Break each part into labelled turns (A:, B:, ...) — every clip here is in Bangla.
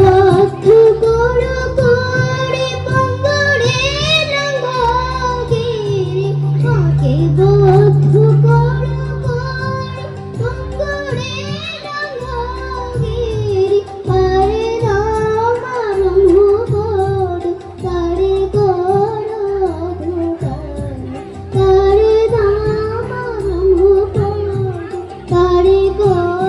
A: বদ্ধ করো করে পঙ্গরে লঙ্ঘগিরি মাকে বদ্ধ করো করে পঙ্গরে লঙ্ঘগিরি পারে রাম আরম্ভ বড় পারে গড় পারে রাম আরম্ভ বড় পারে গড়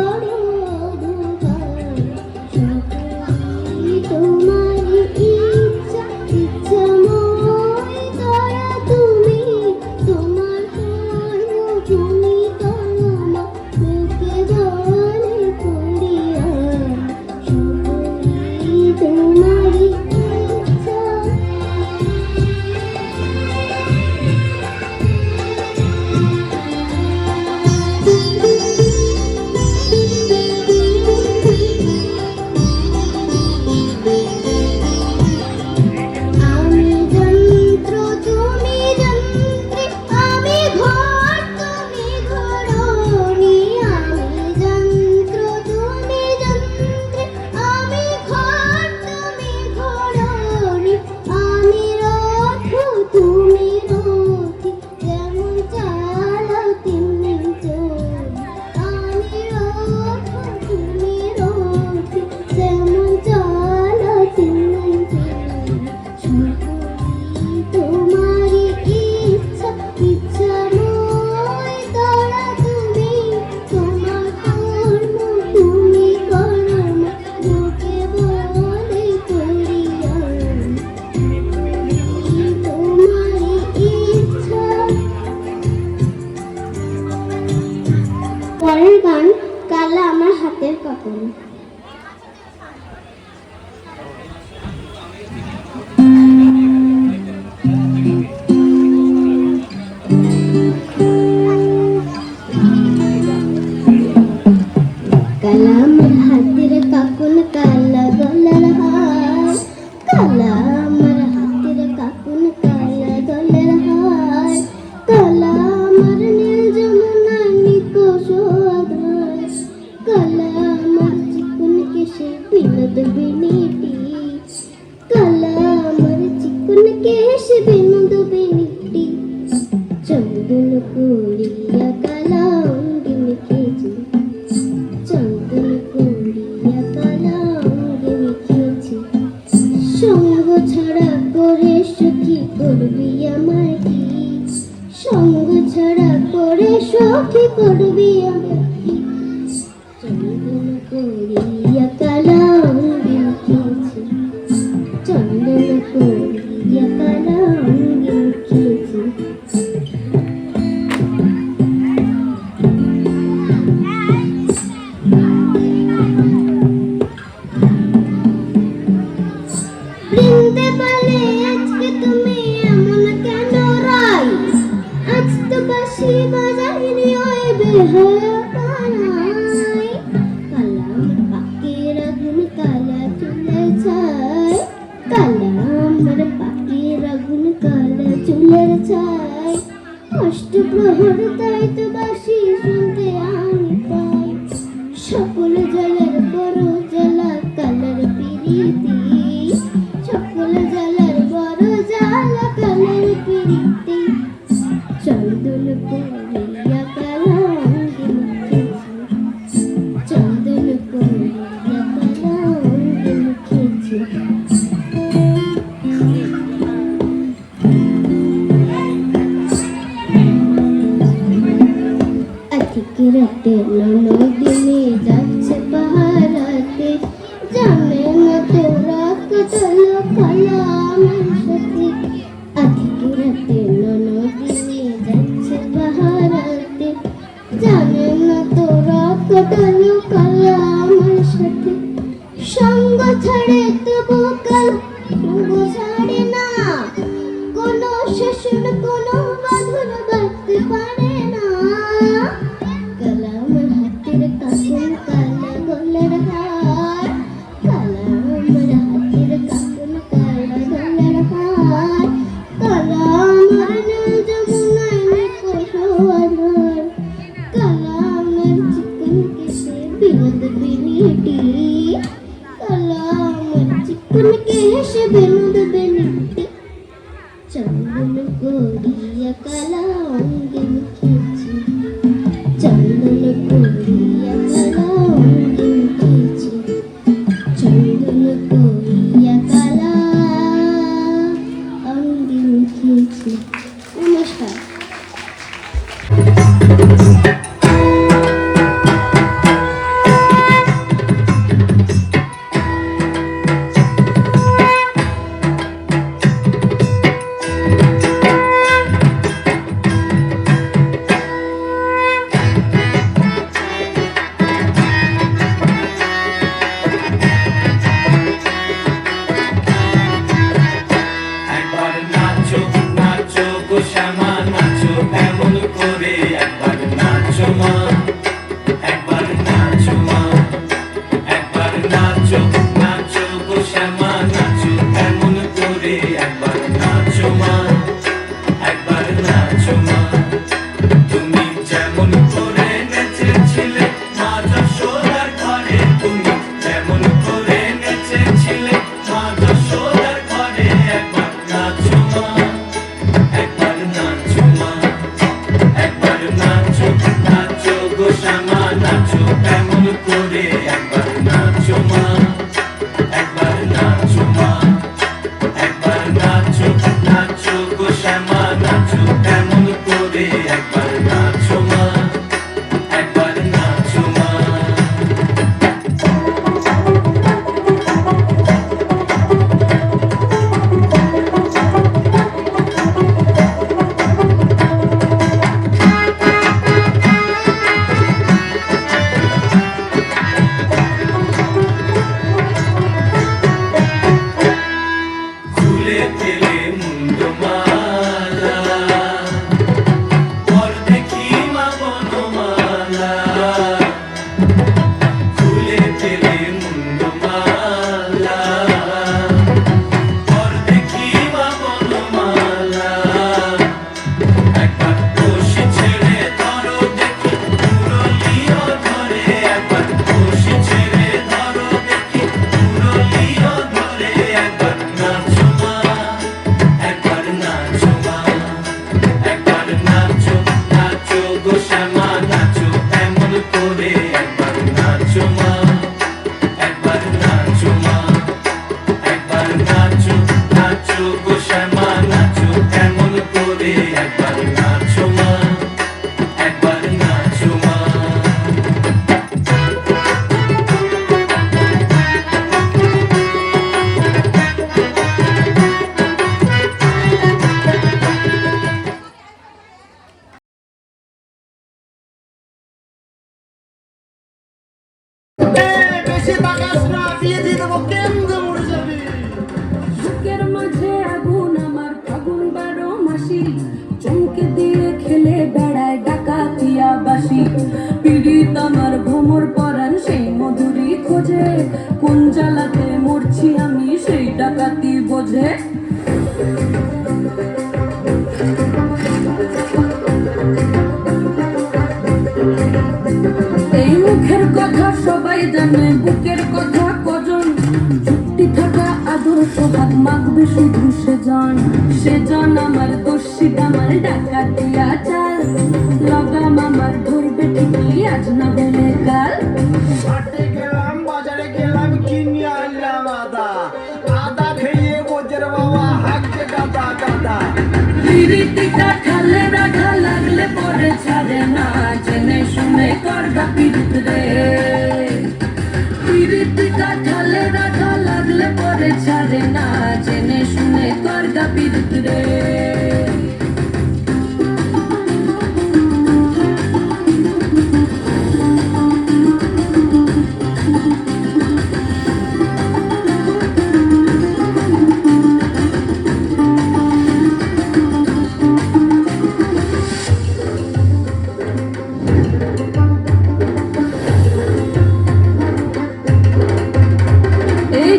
A: তোমারি ইচ্ছা ইচ্ছাময় তারা তুমি তোমার কর্ম তুমি কর্ম মুখে বলে করিয়া সকলেই তোমারি ইচ্ছা আমি যন্ত্র তুমি যন্ত্রী আমি ঘর তুমি ঘরণী আমি যন্ত্র তুমি যন্ত্রী আমি ঘর তুমি ঘরণী আমি রথ তুমি রথী যেমন চালাও তেমনি চলি আমি রথ তুমি রথী যেমন চালাও তেমনি চলি তোমারি ইচ্ছা ইচ্ছাময় তারা তুমি তোমার কর্ম তুমি কর্ম লোকে বলে করিয়া তোমারি ইচ্ছা। পরের গান কালা আমার হাতের কাপড়। কালা আমার হাতের কাকুন কালা গলার হার কালা আমার হাতের কাকুন কালা গলার হার কালা আমার নীল যমুনা নিকষ আধার কালা আমার চিকুন কেশে বিনোদ বিনীটি কালা আমার চিকুন কেশে বিনোদ বিনীটি চন্দন করিয়া কালা অঙ্গে মেখেছি চন্দন করিয়া কালা অঙ্গে মেখেছি সঙ্গ ছাড়া করে সখী করবি আমার কি সঙ্গ ছাড়া করে সখী করবি আমার কি চন্দন করিয়া কালা অঙ্গে মেখেছি চন্দন করিয়া কালা অঙ্গে মেখেছি বৃন্দে বলে আজকে তুমি এমন কেন রাই আজ তো বাঁশি বাজাইনি ওই বেহায়া পাড়ায় কালা আমার পাখির আগুন কালা চুলের ছাই কালা আমার পাখির আগুন কালা চুলের ছাই অষ্টপ্রহর তাই তো বাঁশি শুনতে আমি পাই সকল জলের বড় জ্বালা কালার পিরিতি সকল জলের বড় জ্বালা কালার পিরিতি চন্দন করিয়া কালা অঙ্গে মেখেছি চন্দন করিয়া কালা অঙ্গে মেখেছি আজকে রাতে ননদিনী যাচ্ছে পাহারাতে জানে না তোরা কতল কালা আমার সাথে আজকে রাতে ননদিনী যাচ্ছে পাহারাতে জানে না তোরা কতল কালা আমার সাথে সঙ্গ ছাড়ে তবু কাল সঙ্গ ছাড়ে না কোনো শাসন কোনো বাঁধন বাঁধতে পারে না কালা আমার হাতের কুনকে হেসে বেনুদবে নিতে চন্দন করিয়া কালা অঙ্গে মুখেছি চন্দন করিয়া কালা অঙ্গে মুখেছি চন্দন করিয়া কালা অঙ্গে মুখেছি। নমস্কার।
B: চমকে দিয়ে খেলে বেড়ায় ডাকাতিয়া বাসি পীড়িত আমার ভ্রমর পরাণ সেই মধুরী খোঁজে কোন জ্বালাতে মরছি আমি সেই ডাকাতি বোঝে এই মুখের কথা সবাই জানে বুকের কথা কজন চুক্তি থাকা আদর্শ হাত মাগবে শুধু সেজন আমার দোষী আমার ডাকাতিয়া চাল লাগাম আমার ধরবে ঠিকই আজ না বলে কাল
C: হাটে গেলাম বাজারে গেলাম কিনে আনলাম আদা আদা খেয়ে বোঝের বাবা হাঁকছে গাদা গাদা
B: পিরিতি কাঠালে রাখা লাগলে পরে ছাড়ে না জেনে শুনে করবা পিরিত রে পিরিতি কাঠালে রাখা লাগলে পরে ছাড়ে না জেনে শুনে করবা পিরিত রে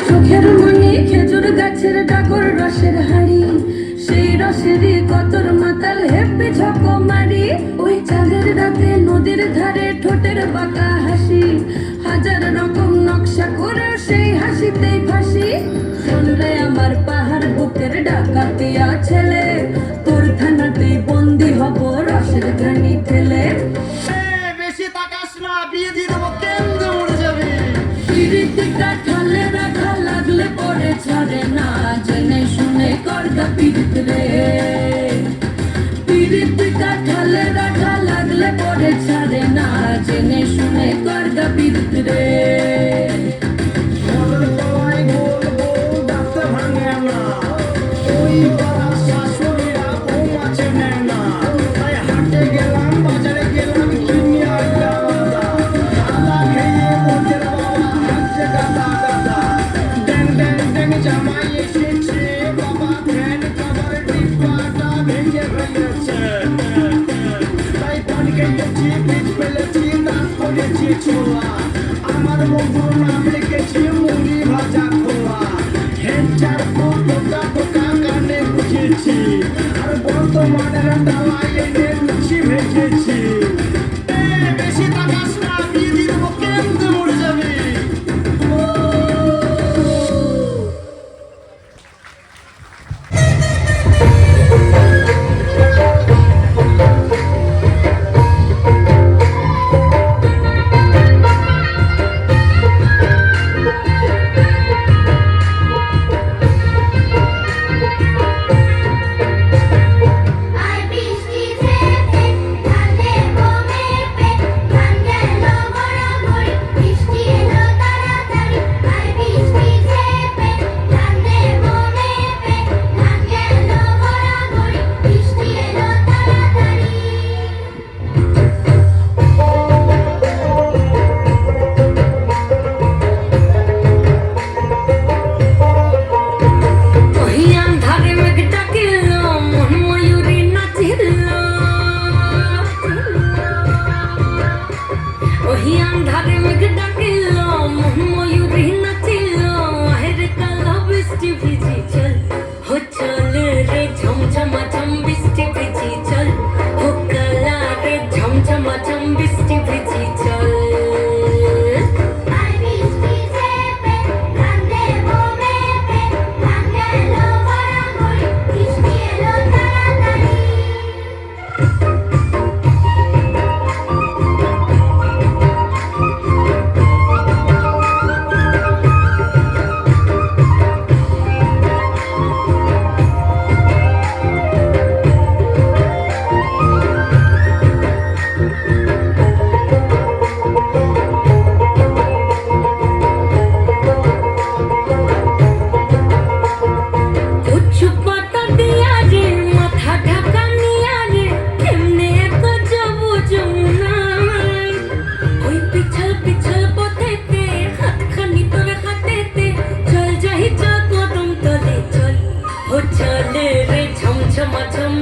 B: চোখের মনি খেজুর গাছের ডাগর রসের হাড়ি সেই
C: জামাই এসেছে বাবা ফ্যান কভার ডিব্বাটা ভেঙে ফেলেছে তাই পানি খেয়েছি পিচ ফেলেছি দাঁত করেছি ছোলা আমার বন্ধুর নাম লিখেছি মুড়ি ভাজা খোলা হেঞ্চার টোকা টোকা কানে বুঝেছি আর বর্তমানের ডালাই এনে লুচি ভেজেছি বেশি তাকাস না বিয়ে দিয়ে দেবো কেমনে মরে যাবি
A: আর বৃষ্টি ঝেঁপে ধানে বমে পে ধান গেল গড়াগড়ি বৃষ্টি এলো তাড়াতাড়ি আর বৃষ্টি ঝেঁপে ধানে বমে পে ধান গেল গড়াগড়ি বৃষ্টি এলো তাড়াতাড়ি
B: ওই আন্ধারে মেঘ ডাকিল মন ময়ূরী নাচিল ওই আন্ধারে মেঘ ডাকিল মন ময়ূরী নাচিল আহের কালা বৃষ্টি ভিজি চল হো চল রে ঝমঝমা ঝম বৃষ্টি ভিজি চল হো কালা রে ঝমঝমা ঝম বৃষ্টি ভিজি চল
A: আর বৃষ্টি ঝেঁপে ধানে বমে পে ধান গেল গড়াগড়ি বৃষ্টি এলো তাড়াতাড়ি
B: উঁচু পাতা দিয়া রে মাথা ঢাকা নিয়া রে কেমনে একা যাবো যমুনায় ওই পিছল পিছল পথেতে হাতখানি তোর হাতেতে চল যাই চল কদম তলে চল ও চল রে ঝমঝমা ঝম